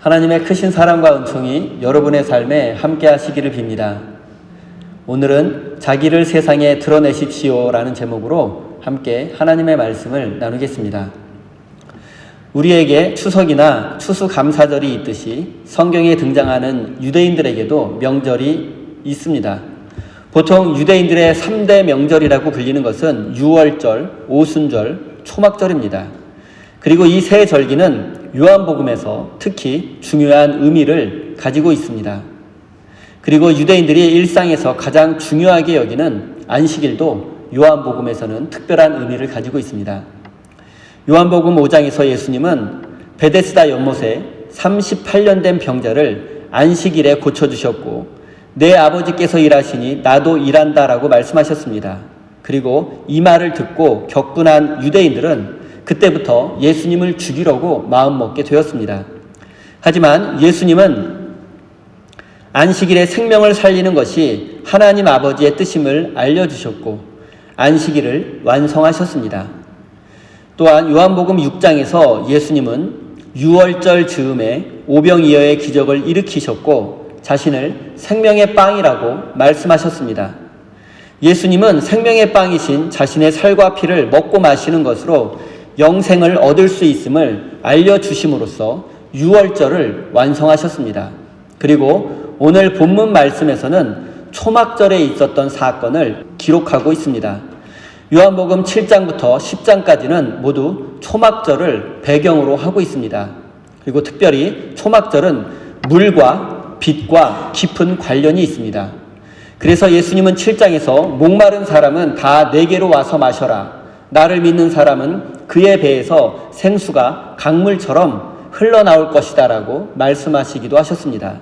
하나님의 크신 사랑과 은총이 여러분의 삶에 함께 하시기를 빕니다. 오늘은 자기를 세상에 드러내십시오 라는 제목으로 함께 하나님의 말씀을 나누겠습니다. 우리에게 추석이나 추수감사절이 있듯이 성경에 등장하는 유대인들에게도 명절이 있습니다. 보통 유대인들의 3대 명절이라고 불리는 것은 유월절, 오순절, 초막절입니다. 그리고 이 세 절기는 요한복음에서 특히 중요한 의미를 가지고 있습니다. 그리고 유대인들이 일상에서 가장 중요하게 여기는 안식일도 요한복음에서는 특별한 의미를 가지고 있습니다. 요한복음 5장에서 예수님은 베데스다 연못에 38년 된 병자를 안식일에 고쳐주셨고 내 아버지께서 일하시니 나도 일한다라고 말씀하셨습니다. 그리고 이 말을 듣고 격분한 유대인들은 그때부터 예수님을 죽이려고 마음먹게 되었습니다. 하지만 예수님은 안식일에 생명을 살리는 것이 하나님 아버지의 뜻임을 알려주셨고 안식일을 완성하셨습니다. 또한 요한복음 6장에서 예수님은 유월절 즈음에 오병이어의 기적을 일으키셨고 자신을 생명의 빵이라고 말씀하셨습니다. 예수님은 생명의 빵이신 자신의 살과 피를 먹고 마시는 것으로 영생을 얻을 수 있음을 알려주심으로써 유월절을 완성하셨습니다. 그리고 오늘 본문 말씀에서는 초막절에 있었던 사건을 기록하고 있습니다. 요한복음 7장부터 10장까지는 모두 초막절을 배경으로 하고 있습니다. 그리고 특별히 초막절은 물과 빛과 깊은 관련이 있습니다. 그래서 예수님은 7장에서 목마른 사람은 다 내게로 와서 마셔라. 나를 믿는 사람은 그의 배에서 생수가 강물처럼 흘러나올 것이다 라고 말씀하시기도 하셨습니다.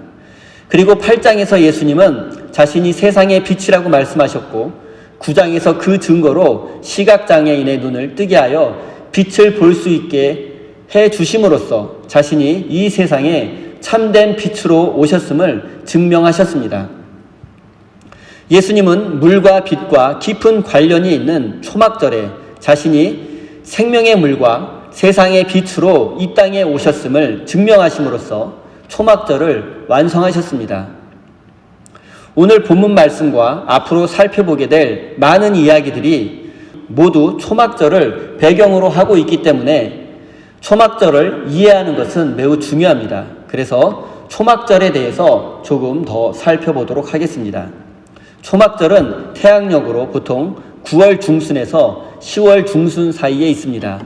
그리고 8장에서 예수님은 자신이 세상의 빛이라고 말씀하셨고 9장에서 그 증거로 시각장애인의 눈을 뜨게 하여 빛을 볼 수 있게 해 주심으로써 자신이 이 세상에 참된 빛으로 오셨음을 증명하셨습니다. 예수님은 물과 빛과 깊은 관련이 있는 초막절에 자신이 생명의 물과 세상의 빛으로 이 땅에 오셨음을 증명하심으로써 초막절을 완성하셨습니다. 오늘 본문 말씀과 앞으로 살펴보게 될 많은 이야기들이 모두 초막절을 배경으로 하고 있기 때문에 초막절을 이해하는 것은 매우 중요합니다. 그래서 초막절에 대해서 조금 더 살펴보도록 하겠습니다. 초막절은 태양력으로 보통 9월 중순에서 10월 중순 사이에 있습니다.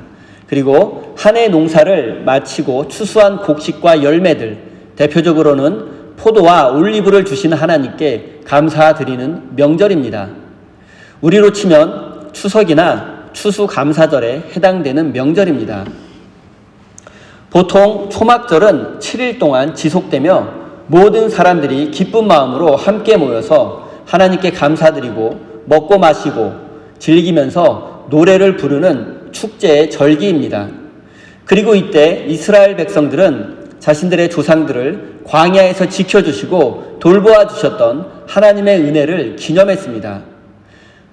그리고 한 해 농사를 마치고 추수한 곡식과 열매들, 대표적으로는 포도와 올리브를 주신 하나님께 감사드리는 명절입니다. 우리로 치면 추석이나 추수감사절에 해당되는 명절입니다. 보통 초막절은 7일 동안 지속되며 모든 사람들이 기쁜 마음으로 함께 모여서 하나님께 감사드리고 먹고 마시고 즐기면서 노래를 부르는 축제의 절기입니다. 그리고 이때 이스라엘 백성들은 자신들의 조상들을 광야에서 지켜주시고 돌보아 주셨던 하나님의 은혜를 기념했습니다.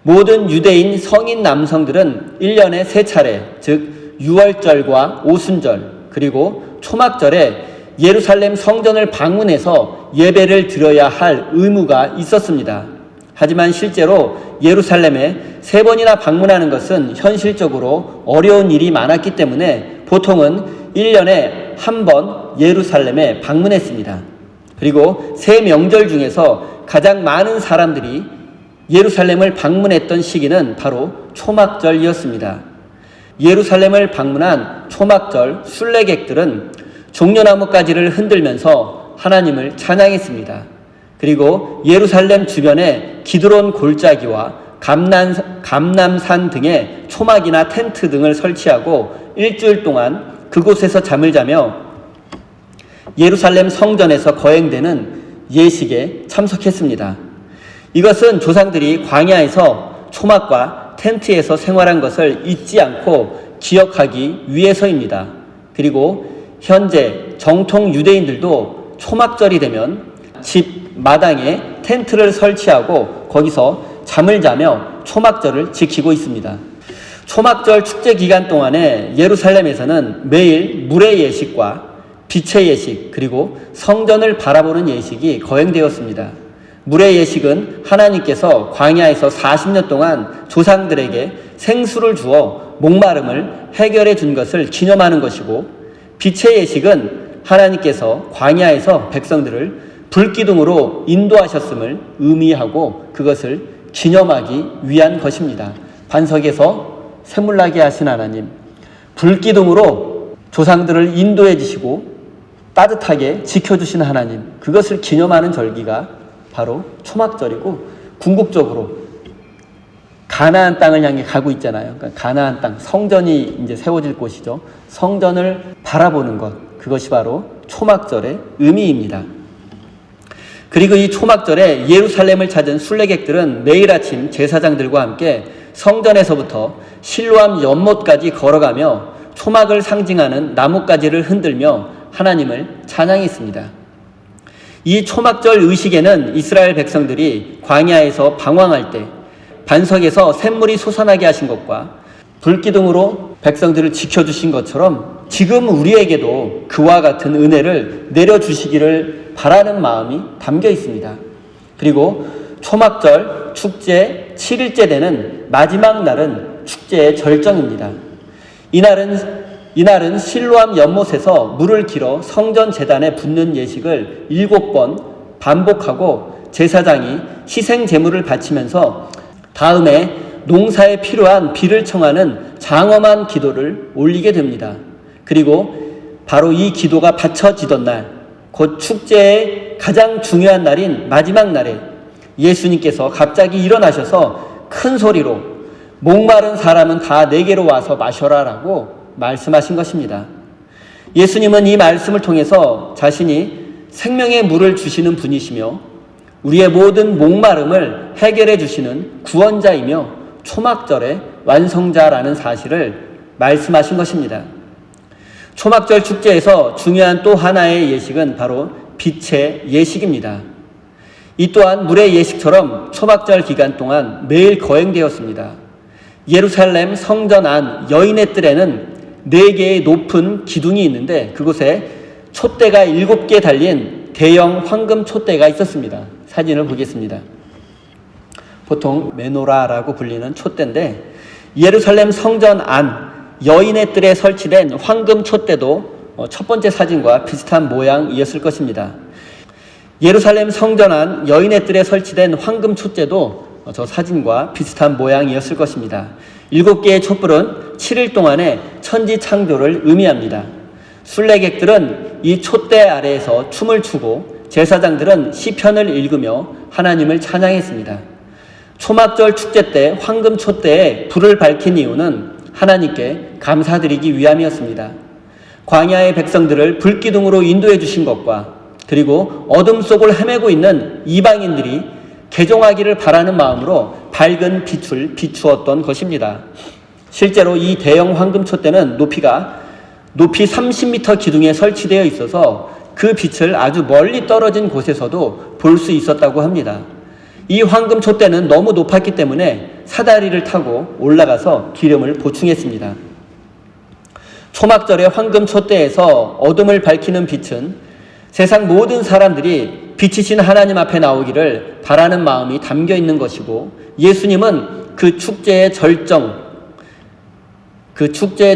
모든 유대인 성인 남성들은 1년에 3차례, 즉 유월절과 오순절, 그리고 초막절에 예루살렘 성전을 방문해서 예배를 드려야 할 의무가 있었습니다. 하지만 실제로 예루살렘에 3번이나 방문하는 것은 현실적으로 어려운 일이 많았기 때문에 보통은 1년에 1번 예루살렘에 방문했습니다. 그리고 세 명절 중에서 가장 많은 사람들이 예루살렘을 방문했던 시기는 바로 초막절이었습니다. 예루살렘을 방문한 초막절 순례객들은 종려나무 가지를 흔들면서 하나님을 찬양했습니다. 그리고 예루살렘 주변에 기드론 골짜기와 감람산 등의 초막이나 텐트 등을 설치하고 일주일 동안 그곳에서 잠을 자며 예루살렘 성전에서 거행되는 예식에 참석했습니다. 이것은 조상들이 광야에서 초막과 텐트에서 생활한 것을 잊지 않고 기억하기 위해서입니다. 그리고 현재 정통 유대인들도 초막절이 되면 집 마당에 텐트를 설치하고 거기서 잠을 자며 초막절을 지키고 있습니다. 초막절 축제 기간 동안에 예루살렘에서는 매일 물의 예식과 빛의 예식, 그리고 성전을 바라보는 예식이 거행되었습니다. 물의 예식은 하나님께서 광야에서 40년 동안 조상들에게 생수를 주어 목마름을 해결해 준 것을 기념하는 것이고, 빛의 예식은 하나님께서 광야에서 백성들을 불기둥으로 인도하셨음을 의미하고 그것을 기념하기 위한 것입니다. 반석에서 샘물나게 하신 하나님, 불기둥으로 조상들을 인도해 주시고 따뜻하게 지켜주신 하나님, 그것을 기념하는 절기가 바로 초막절이고, 궁극적으로 가나안 땅을 향해 가고 있잖아요. 그러니까 가나안 땅, 성전이 이제 세워질 곳이죠. 성전을 바라보는 것, 그것이 바로 초막절의 의미입니다. 그리고 이 초막절에 예루살렘을 찾은 순례객들은 매일 아침 제사장들과 함께 성전에서부터 실로암 연못까지 걸어가며 초막을 상징하는 나뭇가지를 흔들며 하나님을 찬양했습니다. 이 초막절 의식에는 이스라엘 백성들이 광야에서 방황할 때 반석에서 샘물이 솟아나게 하신 것과 불기둥으로 백성들을 지켜주신 것처럼 지금 우리에게도 그와 같은 은혜를 내려주시기를 바라는 마음이 담겨 있습니다. 그리고 초막절 축제 7일째 되는 마지막 날은 축제의 절정입니다. 이날은 실로암 연못에서 물을 길어 성전 제단에 붓는 예식을 7번 반복하고 제사장이 희생 제물을 바치면서 다음에 농사에 필요한 비를 청하는 장엄한 기도를 올리게 됩니다. 그리고 바로 이 기도가 바쳐지던 날, 곧 축제의 가장 중요한 날인 마지막 날에 예수님께서 갑자기 일어나셔서 큰 소리로 목마른 사람은 다 내게로 와서 마셔라 라고 말씀하신 것입니다. 예수님은 이 말씀을 통해서 자신이 생명의 물을 주시는 분이시며 우리의 모든 목마름을 해결해 주시는 구원자이며 초막절의 완성자라는 사실을 말씀하신 것입니다. 초막절 축제에서 중요한 또 하나의 예식은 바로 빛의 예식입니다. 이 또한 물의 예식처럼 초막절 기간 동안 매일 거행되었습니다. 예루살렘 성전 안 여인의 뜰에는 4개의 높은 기둥이 있는데 그곳에 촛대가 7개 달린 대형 황금 촛대가 있었습니다. 사진을 보겠습니다. 보통 메노라라고 불리는 촛대인데 예루살렘 성전 안 여인의 뜰에 설치된 황금 촛대도 첫 번째 사진과 비슷한 모양이었을 것입니다. 예루살렘 성전 안 여인의 뜰에 설치된 황금 촛대도 저 사진과 비슷한 모양이었을 것입니다. 7개의 촛불은 7일 동안의 천지 창조를 의미합니다. 순례객들은 이 촛대 아래에서 춤을 추고 제사장들은 시편을 읽으며 하나님을 찬양했습니다. 초막절 축제 때 황금 촛대에 불을 밝힌 이유는 하나님께 감사드리기 위함이었습니다. 광야의 백성들을 불기둥으로 인도해 주신 것과 그리고 어둠 속을 헤매고 있는 이방인들이 개종하기를 바라는 마음으로 밝은 빛을 비추었던 것입니다. 실제로 이 대형 황금 촛대는 높이 30m 기둥에 설치되어 있어서 그 빛을 아주 멀리 떨어진 곳에서도 볼 수 있었다고 합니다. 이 황금 촛대는 너무 높았기 때문에 사다리를 타고 올라가서 기름을 보충했습니다. 초막절의 황금 촛대에서 어둠을 밝히는 빛은 세상 모든 사람들이 빛이신 하나님 앞에 나오기를 바라는 마음이 담겨 있는 것이고 예수님은 그 축제의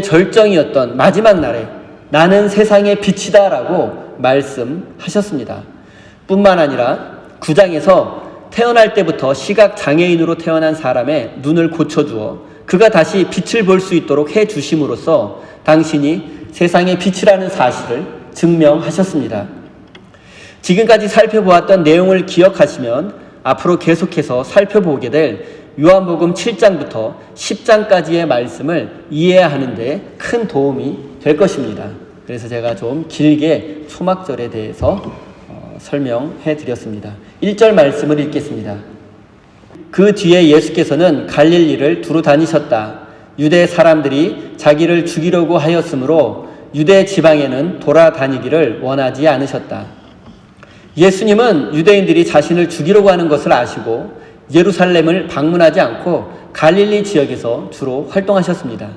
절정이었던 마지막 날에 나는 세상의 빛이다 라고 말씀하셨습니다. 뿐만 아니라 9장에서 태어날 때부터 시각장애인으로 태어난 사람의 눈을 고쳐주어 그가 다시 빛을 볼 수 있도록 해주심으로써 당신이 세상의 빛이라는 사실을 증명하셨습니다. 지금까지 살펴보았던 내용을 기억하시면 앞으로 계속해서 살펴보게 될 요한복음 7장부터 10장까지의 말씀을 이해하는 데 큰 도움이 될 것입니다. 그래서 제가 좀 길게 초막절에 대해서 설명해 드렸습니다. 1절 말씀을 읽겠습니다. 그 뒤에 예수께서는 갈릴리를 두루 다니셨다. 유대 사람들이 자기를 죽이려고 하였으므로 유대 지방에는 돌아다니기를 원하지 않으셨다. 예수님은 유대인들이 자신을 죽이려고 하는 것을 아시고 예루살렘을 방문하지 않고 갈릴리 지역에서 주로 활동하셨습니다.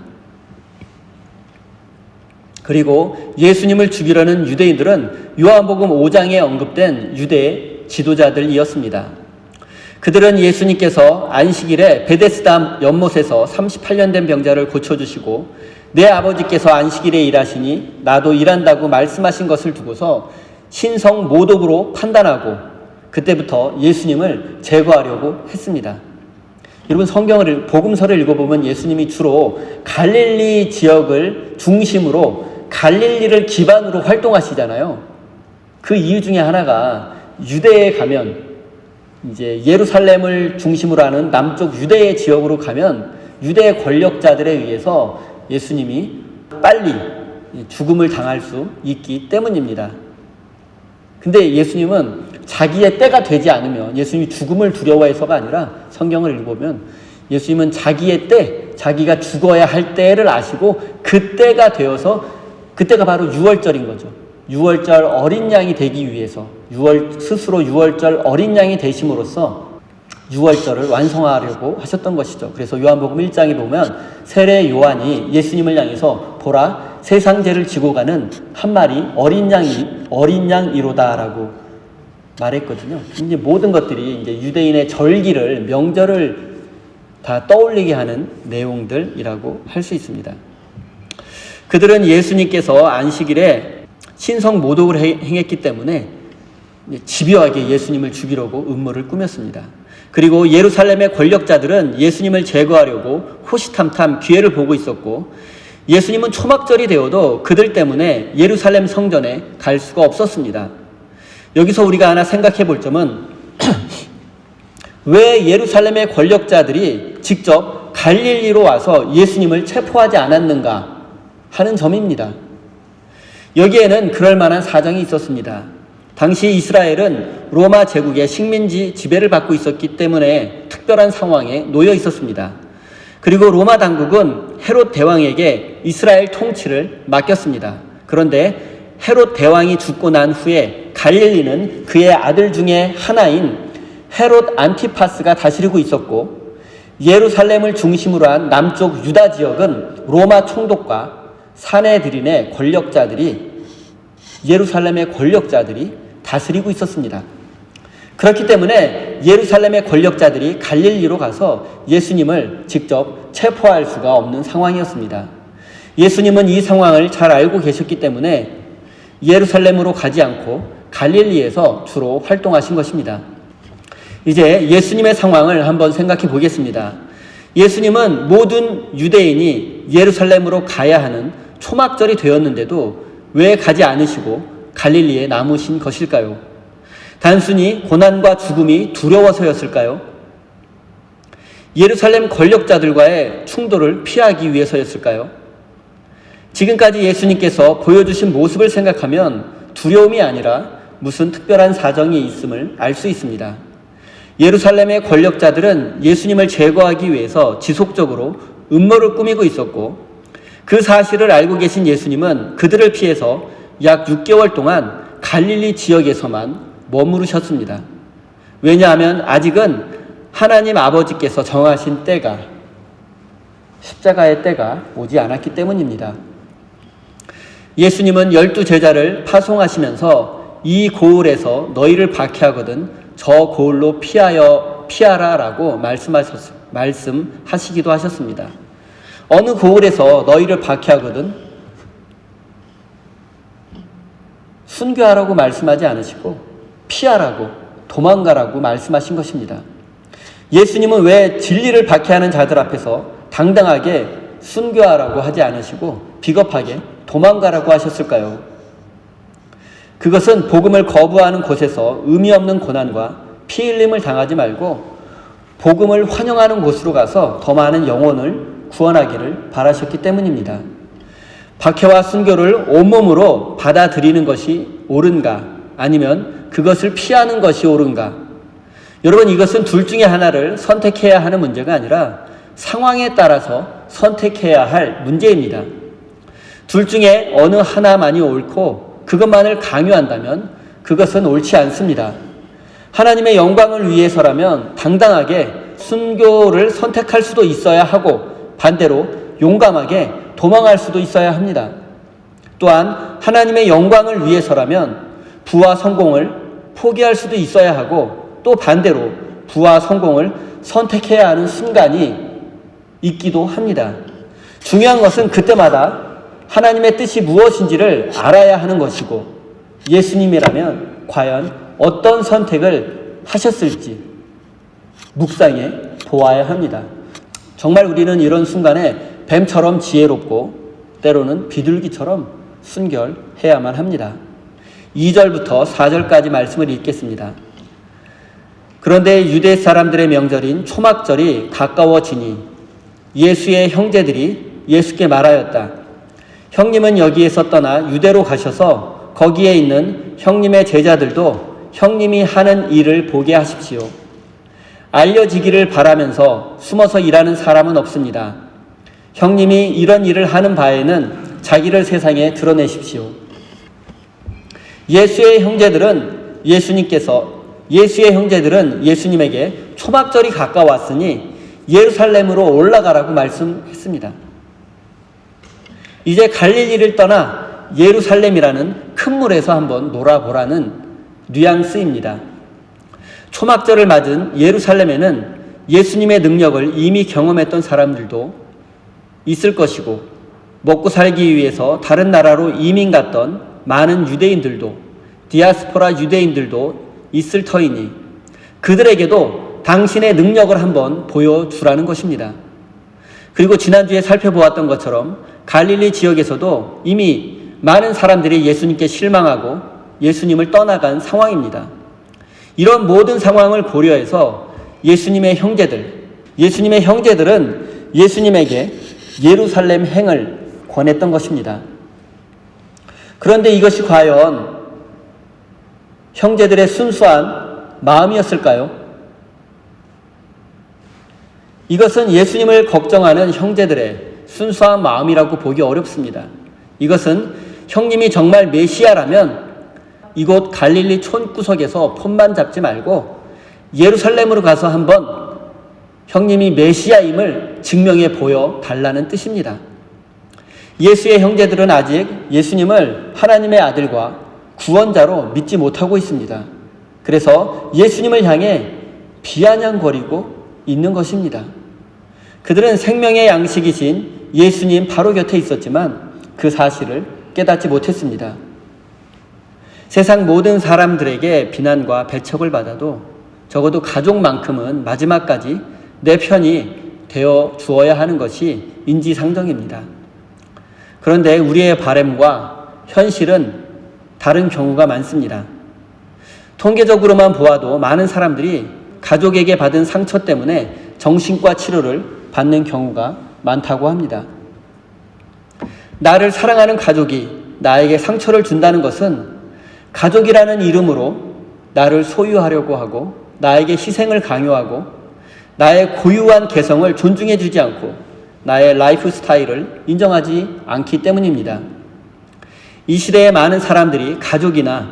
그리고 예수님을 죽이려는 유대인들은 요한복음 5장에 언급된 유대 지도자들이었습니다. 그들은 예수님께서 안식일에 베데스다 연못에서 38년 된 병자를 고쳐주시고 내 아버지께서 안식일에 일하시니 나도 일한다고 말씀하신 것을 두고서 신성 모독으로 판단하고 그때부터 예수님을 제거하려고 했습니다. 여러분 복음서를 읽어보면 예수님이 주로 갈릴리 지역을 중심으로 갈릴리를 기반으로 활동하시잖아요. 그 이유 중에 하나가 유대에 가면 이제 예루살렘을 중심으로 하는 남쪽 유대의 지역으로 가면 유대 권력자들에 의해서 예수님이 빨리 죽음을 당할 수 있기 때문입니다. 근데 예수님은 자기의 때가 되지 않으면 예수님이 죽음을 두려워해서가 아니라 성경을 읽어보면 예수님은 자기의 때, 자기가 죽어야 할 때를 아시고 그 때가 되어서 그때가 바로 유월절인 거죠. 유월절 어린 양이 되기 위해서 스스로 유월절 어린 양이 되심으로써 유월절을 완성하려고 하셨던 것이죠. 그래서 요한복음 1장에 보면 세례 요한이 예수님을 향해서 보라 세상 죄를 지고 가는 한 마리 어린 양이로다라고 말했거든요. 이제 모든 것들이 이제 유대인의 절기를 명절을 다 떠올리게 하는 내용들이라고 할 수 있습니다. 그들은 예수님께서 안식일에 신성 모독을 행했기 때문에 집요하게 예수님을 죽이려고 음모를 꾸몄습니다. 그리고 예루살렘의 권력자들은 예수님을 제거하려고 호시탐탐 기회를 보고 있었고 예수님은 초막절이 되어도 그들 때문에 예루살렘 성전에 갈 수가 없었습니다. 여기서 우리가 하나 생각해 볼 점은 왜 예루살렘의 권력자들이 직접 갈릴리로 와서 예수님을 체포하지 않았는가 하는 점입니다. 여기에는 그럴 만한 사정이 있었습니다. 당시 이스라엘은 로마 제국의 식민지 지배를 받고 있었기 때문에 특별한 상황에 놓여 있었습니다. 그리고 로마 당국은 헤롯 대왕에게 이스라엘 통치를 맡겼습니다. 그런데 헤롯 대왕이 죽고 난 후에 갈릴리는 그의 아들 중에 하나인 헤롯 안티파스가 다스리고 있었고 예루살렘을 중심으로 한 남쪽 유다 지역은 로마 총독과 사내들인의 예루살렘의 권력자들이 다스리고 있었습니다. 그렇기 때문에 예루살렘의 권력자들이 갈릴리로 가서 예수님을 직접 체포할 수가 없는 상황이었습니다. 예수님은 이 상황을 잘 알고 계셨기 때문에 예루살렘으로 가지 않고 갈릴리에서 주로 활동하신 것입니다. 이제 예수님의 상황을 한번 생각해 보겠습니다. 예수님은 모든 유대인이 예루살렘으로 가야 하는 초막절이 되었는데도 왜 가지 않으시고 갈릴리에 남으신 것일까요? 단순히 고난과 죽음이 두려워서였을까요? 예루살렘 권력자들과의 충돌을 피하기 위해서였을까요? 지금까지 예수님께서 보여주신 모습을 생각하면 두려움이 아니라 무슨 특별한 사정이 있음을 알 수 있습니다. 예루살렘의 권력자들은 예수님을 제거하기 위해서 지속적으로 음모를 꾸미고 있었고 그 사실을 알고 계신 예수님은 그들을 피해서 약 6개월 동안 갈릴리 지역에서만 머무르셨습니다. 왜냐하면 아직은 하나님 아버지께서 정하신 때가 십자가의 때가 오지 않았기 때문입니다. 예수님은 12제자를 파송하시면서 이 고을에서 너희를 박해하거든 저 고을로 피하라라고 말씀하시기도 하셨습니다. 어느 고을에서 너희를 박해하거든 순교하라고 말씀하지 않으시고 피하라고 도망가라고 말씀하신 것입니다. 예수님은 왜 진리를 박해하는 자들 앞에서 당당하게 순교하라고 하지 않으시고 비겁하게 도망가라고 하셨을까요? 그것은 복음을 거부하는 곳에서 의미 없는 고난과 피 흘림을 당하지 말고 복음을 환영하는 곳으로 가서 더 많은 영혼을 구원하기를 바라셨기 때문입니다. 박해와 순교를 온몸으로 받아들이는 것이 옳은가 아니면 그것을 피하는 것이 옳은가? 여러분 이것은 둘 중에 하나를 선택해야 하는 문제가 아니라 상황에 따라서 선택해야 할 문제입니다. 둘 중에 어느 하나만이 옳고 그것만을 강요한다면 그것은 옳지 않습니다. 하나님의 영광을 위해서라면 당당하게 순교를 선택할 수도 있어야 하고 반대로 용감하게 도망할 수도 있어야 합니다. 또한 하나님의 영광을 위해서라면 부와 성공을 포기할 수도 있어야 하고, 또 반대로 부와 성공을 선택해야 하는 순간이 있기도 합니다. 중요한 것은 그때마다 하나님의 뜻이 무엇인지를 알아야 하는 것이고, 예수님이라면 과연 어떤 선택을 하셨을지 묵상해 보아야 합니다. 정말 우리는 이런 순간에 뱀처럼 지혜롭고 때로는 비둘기처럼 순결해야만 합니다. 2절부터 4절까지 말씀을 읽겠습니다. 그런데 유대 사람들의 명절인 초막절이 가까워지니 예수의 형제들이 예수께 말하였다. 형님은 여기에서 떠나 유대로 가셔서 거기에 있는 형님의 제자들도 형님이 하는 일을 보게 하십시오. 알려지기를 바라면서 숨어서 일하는 사람은 없습니다. 형님이 이런 일을 하는 바에는 자기를 세상에 드러내십시오. 예수의 형제들은 예수님에게 초막절이 가까웠으니 예루살렘으로 올라가라고 말씀했습니다. 이제 갈릴리를 떠나 예루살렘이라는 큰 물에서 한번 놀아보라는 뉘앙스입니다. 초막절을 맞은 예루살렘에는 예수님의 능력을 이미 경험했던 사람들도 있을 것이고, 먹고 살기 위해서 다른 나라로 이민 갔던 많은 유대인들도, 디아스포라 유대인들도 있을 터이니 그들에게도 당신의 능력을 한번 보여주라는 것입니다. 그리고 지난주에 살펴보았던 것처럼 갈릴리 지역에서도 이미 많은 사람들이 예수님께 실망하고 예수님을 떠나간 상황입니다. 이런 모든 상황을 고려해서 예수님의 형제들은 예수님에게 예루살렘 행을 권했던 것입니다. 그런데 이것이 과연 형제들의 순수한 마음이었을까요? 이것은 예수님을 걱정하는 형제들의 순수한 마음이라고 보기 어렵습니다. 이것은 형님이 정말 메시아라면 이곳 갈릴리 촌구석에서 폰만 잡지 말고 예루살렘으로 가서 한번 형님이 메시아임을 증명해 보여 달라는 뜻입니다. 예수의 형제들은 아직 예수님을 하나님의 아들과 구원자로 믿지 못하고 있습니다. 그래서 예수님을 향해 비아냥거리고 있는 것입니다. 그들은 생명의 양식이신 예수님 바로 곁에 있었지만 그 사실을 깨닫지 못했습니다. 세상 모든 사람들에게 비난과 배척을 받아도 적어도 가족만큼은 마지막까지 내 편이 되어 주어야 하는 것이 인지상정입니다. 그런데 우리의 바람과 현실은 다른 경우가 많습니다. 통계적으로만 보아도 많은 사람들이 가족에게 받은 상처 때문에 정신과 치료를 받는 경우가 많다고 합니다. 나를 사랑하는 가족이 나에게 상처를 준다는 것은 가족이라는 이름으로 나를 소유하려고 하고 나에게 희생을 강요하고 나의 고유한 개성을 존중해 주지 않고 나의 라이프 스타일을 인정하지 않기 때문입니다. 이 시대의 많은 사람들이 가족이나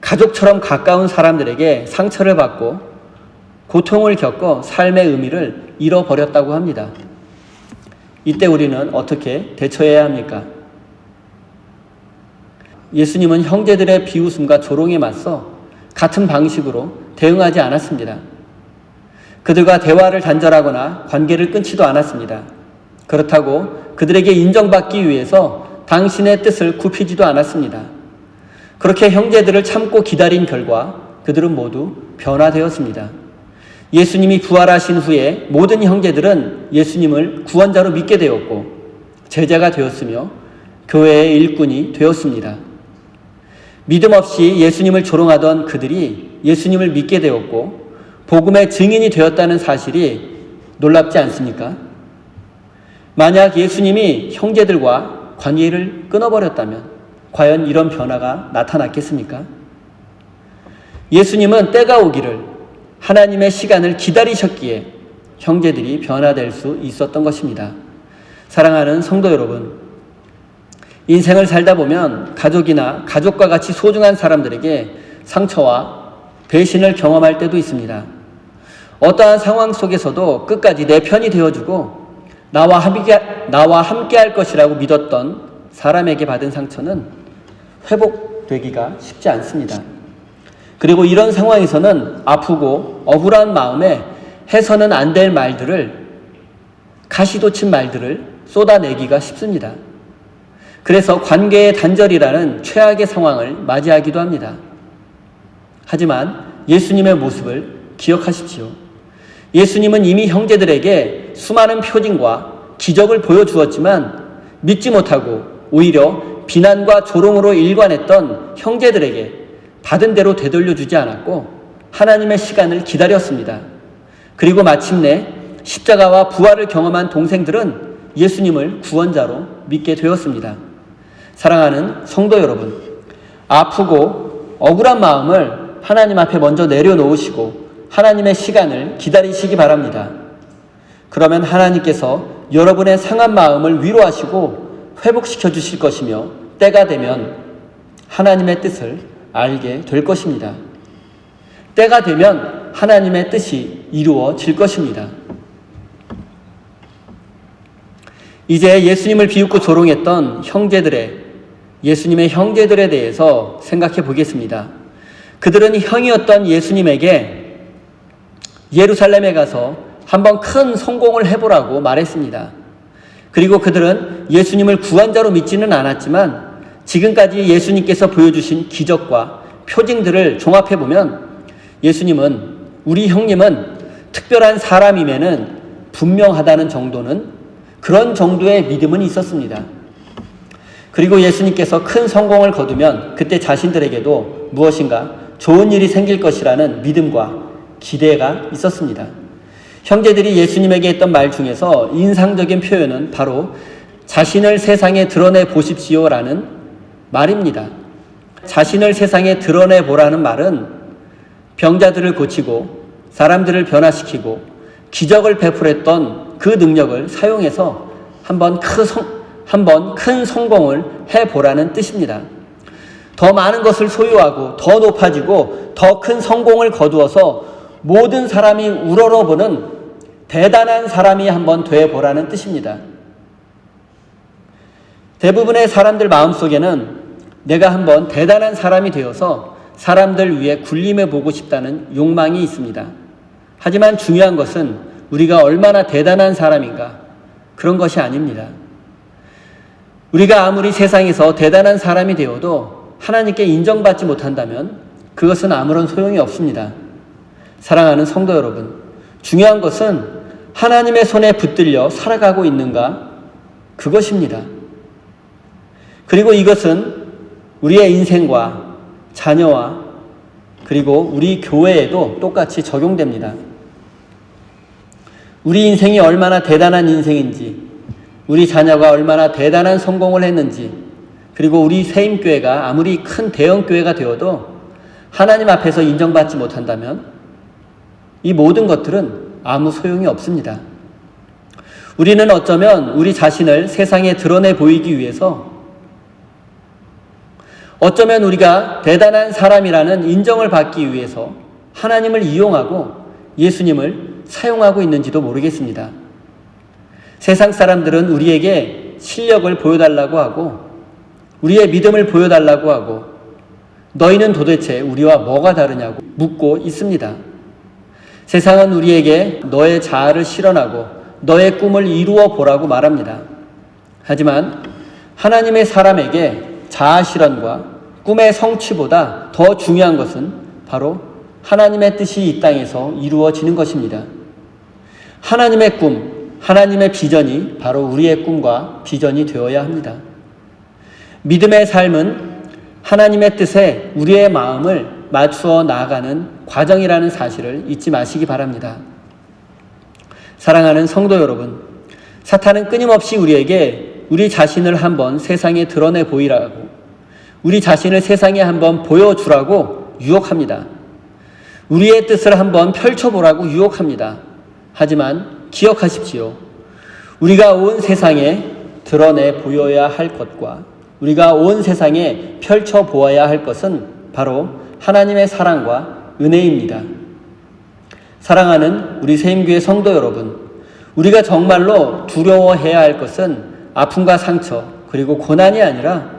가족처럼 가까운 사람들에게 상처를 받고 고통을 겪어 삶의 의미를 잃어버렸다고 합니다. 이때 우리는 어떻게 대처해야 합니까? 예수님은 형제들의 비웃음과 조롱에 맞서 같은 방식으로 대응하지 않았습니다. 그들과 대화를 단절하거나 관계를 끊지도 않았습니다. 그렇다고 그들에게 인정받기 위해서 당신의 뜻을 굽히지도 않았습니다. 그렇게 형제들을 참고 기다린 결과 그들은 모두 변화되었습니다. 예수님이 부활하신 후에 모든 형제들은 예수님을 구원자로 믿게 되었고 제자가 되었으며 교회의 일꾼이 되었습니다. 믿음 없이 예수님을 조롱하던 그들이 예수님을 믿게 되었고 복음의 증인이 되었다는 사실이 놀랍지 않습니까? 만약 예수님이 형제들과 관계를 끊어버렸다면 과연 이런 변화가 나타났겠습니까? 예수님은 때가 오기를 하나님의 시간을 기다리셨기에 형제들이 변화될 수 있었던 것입니다. 사랑하는 성도 여러분, 인생을 살다 보면 가족이나 가족과 같이 소중한 사람들에게 상처와 배신을 경험할 때도 있습니다. 어떠한 상황 속에서도 끝까지 내 편이 되어주고 나와 함께 할 것이라고 믿었던 사람에게 받은 상처는 회복되기가 쉽지 않습니다. 그리고 이런 상황에서는 아프고 억울한 마음에 해서는 안 될 말들을, 가시돋친 말들을 쏟아내기가 쉽습니다. 그래서 관계의 단절이라는 최악의 상황을 맞이하기도 합니다. 하지만 예수님의 모습을 기억하십시오. 예수님은 이미 형제들에게 수많은 표징과 기적을 보여주었지만 믿지 못하고 오히려 비난과 조롱으로 일관했던 형제들에게 받은 대로 되돌려주지 않았고 하나님의 시간을 기다렸습니다. 그리고 마침내 십자가와 부활을 경험한 동생들은 예수님을 구원자로 믿게 되었습니다. 사랑하는 성도 여러분, 아프고 억울한 마음을 하나님 앞에 먼저 내려놓으시고 하나님의 시간을 기다리시기 바랍니다. 그러면 하나님께서 여러분의 상한 마음을 위로하시고 회복시켜 주실 것이며 때가 되면 하나님의 뜻을 알게 될 것입니다. 때가 되면 하나님의 뜻이 이루어질 것입니다. 이제 예수님을 비웃고 조롱했던 예수님의 형제들에 대해서 생각해 보겠습니다. 그들은 형이었던 예수님에게 예루살렘에 가서 한번 큰 성공을 해보라고 말했습니다. 그리고 그들은 예수님을 구원자로 믿지는 않았지만 지금까지 예수님께서 보여주신 기적과 표징들을 종합해보면 예수님은, 우리 형님은 특별한 사람임에는 분명하다는 정도는, 그런 정도의 믿음은 있었습니다. 그리고 예수님께서 큰 성공을 거두면 그때 자신들에게도 무엇인가 좋은 일이 생길 것이라는 믿음과 기대가 있었습니다. 형제들이 예수님에게 했던 말 중에서 인상적인 표현은 바로 자신을 세상에 드러내 보십시오라는 말입니다. 자신을 세상에 드러내 보라는 말은 병자들을 고치고 사람들을 변화시키고 기적을 베풀었던 그 능력을 사용해서 한번 큰 성공을 해보라는 뜻입니다. 더 많은 것을 소유하고 더 높아지고 더 큰 성공을 거두어서 모든 사람이 우러러보는 대단한 사람이 한번 되어보라는 뜻입니다. 대부분의 사람들 마음속에는 내가 한번 대단한 사람이 되어서 사람들 위해 군림해 보고 싶다는 욕망이 있습니다. 하지만 중요한 것은 우리가 얼마나 대단한 사람인가, 그런 것이 아닙니다. 우리가 아무리 세상에서 대단한 사람이 되어도 하나님께 인정받지 못한다면 그것은 아무런 소용이 없습니다. 사랑하는 성도 여러분, 중요한 것은 하나님의 손에 붙들려 살아가고 있는가, 그것입니다. 그리고 이것은 우리의 인생과 자녀와 그리고 우리 교회에도 똑같이 적용됩니다. 우리 인생이 얼마나 대단한 인생인지, 우리 자녀가 얼마나 대단한 성공을 했는지, 그리고 우리 세임교회가 아무리 큰 대형교회가 되어도 하나님 앞에서 인정받지 못한다면 이 모든 것들은 아무 소용이 없습니다. 우리는 어쩌면 우리 자신을 세상에 드러내 보이기 위해서, 어쩌면 우리가 대단한 사람이라는 인정을 받기 위해서 하나님을 이용하고 예수님을 사용하고 있는지도 모르겠습니다. 세상 사람들은 우리에게 실력을 보여달라고 하고 우리의 믿음을 보여달라고 하고 너희는 도대체 우리와 뭐가 다르냐고 묻고 있습니다. 세상은 우리에게 너의 자아를 실현하고 너의 꿈을 이루어 보라고 말합니다. 하지만 하나님의 사람에게 자아 실현과 꿈의 성취보다 더 중요한 것은 바로 하나님의 뜻이 이 땅에서 이루어지는 것입니다. 하나님의 꿈, 하나님의 비전이 바로 우리의 꿈과 비전이 되어야 합니다. 믿음의 삶은 하나님의 뜻에 우리의 마음을 맞추어 나아가는 과정이라는 사실을 잊지 마시기 바랍니다. 사랑하는 성도 여러분, 사탄은 끊임없이 우리에게 우리 자신을 한번 세상에 드러내 보이라고, 우리 자신을 세상에 한번 보여주라고 유혹합니다. 우리의 뜻을 한번 펼쳐보라고 유혹합니다. 하지만 기억하십시오. 우리가 온 세상에 드러내 보여야 할 것과 우리가 온 세상에 펼쳐보아야 할 것은 바로 하나님의 사랑과 은혜입니다. 사랑하는 우리 세임교회 성도 여러분, 우리가 정말로 두려워해야 할 것은 아픔과 상처, 그리고 고난이 아니라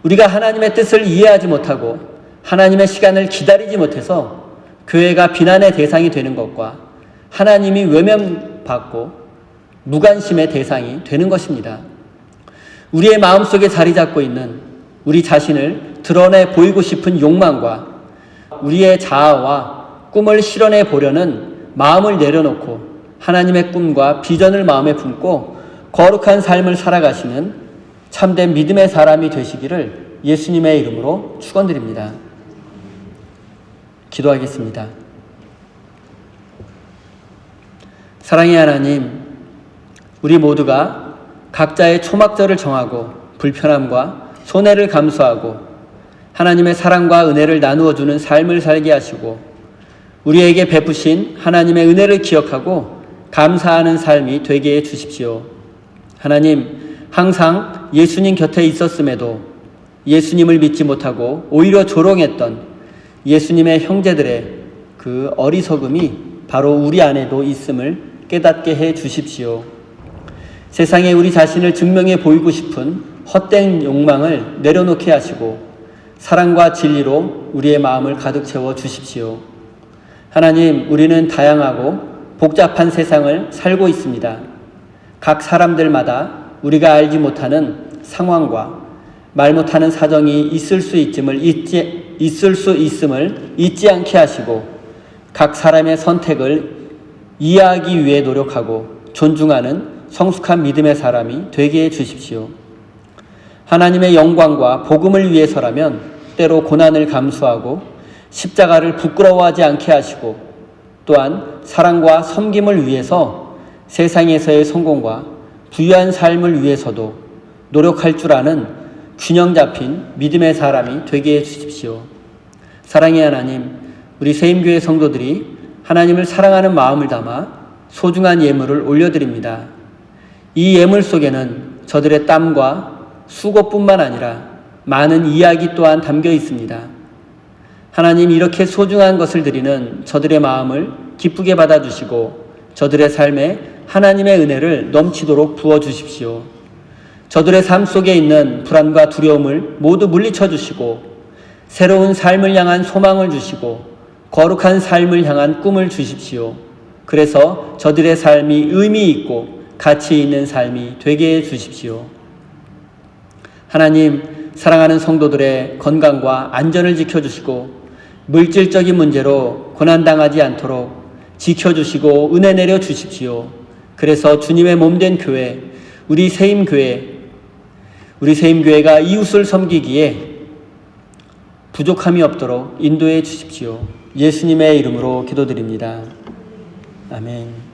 우리가 하나님의 뜻을 이해하지 못하고 하나님의 시간을 기다리지 못해서 교회가 비난의 대상이 되는 것과 하나님이 외면받고 무관심의 대상이 되는 것입니다. 우리의 마음속에 자리 잡고 있는 우리 자신을 드러내 보이고 싶은 욕망과 우리의 자아와 꿈을 실현해 보려는 마음을 내려놓고 하나님의 꿈과 비전을 마음에 품고 거룩한 삶을 살아가시는 참된 믿음의 사람이 되시기를 예수님의 이름으로 축원드립니다. 기도하겠습니다. 사랑의 하나님, 우리 모두가 각자의 초막절을 정하고 불편함과 손해를 감수하고 하나님의 사랑과 은혜를 나누어 주는 삶을 살게 하시고 우리에게 베푸신 하나님의 은혜를 기억하고 감사하는 삶이 되게 해 주십시오. 하나님, 항상 예수님 곁에 있었음에도 예수님을 믿지 못하고 오히려 조롱했던 예수님의 형제들의 그 어리석음이 바로 우리 안에도 있음을 깨닫게 해 주십시오. 세상에 우리 자신을 증명해 보이고 싶은 헛된 욕망을 내려놓게 하시고 사랑과 진리로 우리의 마음을 가득 채워 주십시오. 하나님, 우리는 다양하고 복잡한 세상을 살고 있습니다. 각 사람들마다 우리가 알지 못하는 상황과 말 못하는 사정이 있을 수 있음을 잊지 않게 하시고 각 사람의 선택을 이해하기 위해 노력하고 존중하는 성숙한 믿음의 사람이 되게 해 주십시오. 하나님의 영광과 복음을 위해서라면 때로 고난을 감수하고 십자가를 부끄러워하지 않게 하시고 또한 사랑과 섬김을 위해서 세상에서의 성공과 부유한 삶을 위해서도 노력할 줄 아는 균형 잡힌 믿음의 사람이 되게 해 주십시오. 사랑의 하나님, 우리 세임교회 성도들이 하나님을 사랑하는 마음을 담아 소중한 예물을 올려드립니다. 이 예물 속에는 저들의 땀과 수고뿐만 아니라 많은 이야기 또한 담겨 있습니다. 하나님, 이렇게 소중한 것을 드리는 저들의 마음을 기쁘게 받아주시고 저들의 삶에 하나님의 은혜를 넘치도록 부어주십시오. 저들의 삶 속에 있는 불안과 두려움을 모두 물리쳐 주시고 새로운 삶을 향한 소망을 주시고 거룩한 삶을 향한 꿈을 주십시오. 그래서 저들의 삶이 의미 있고 가치 있는 삶이 되게 해 주십시오. 하나님, 사랑하는 성도들의 건강과 안전을 지켜주시고 물질적인 문제로 고난당하지 않도록 지켜주시고 은혜 내려 주십시오. 그래서 주님의 몸된 교회, 우리 세임교회가 이웃을 섬기기에 부족함이 없도록 인도해 주십시오. 예수님의 이름으로 기도드립니다. 아멘.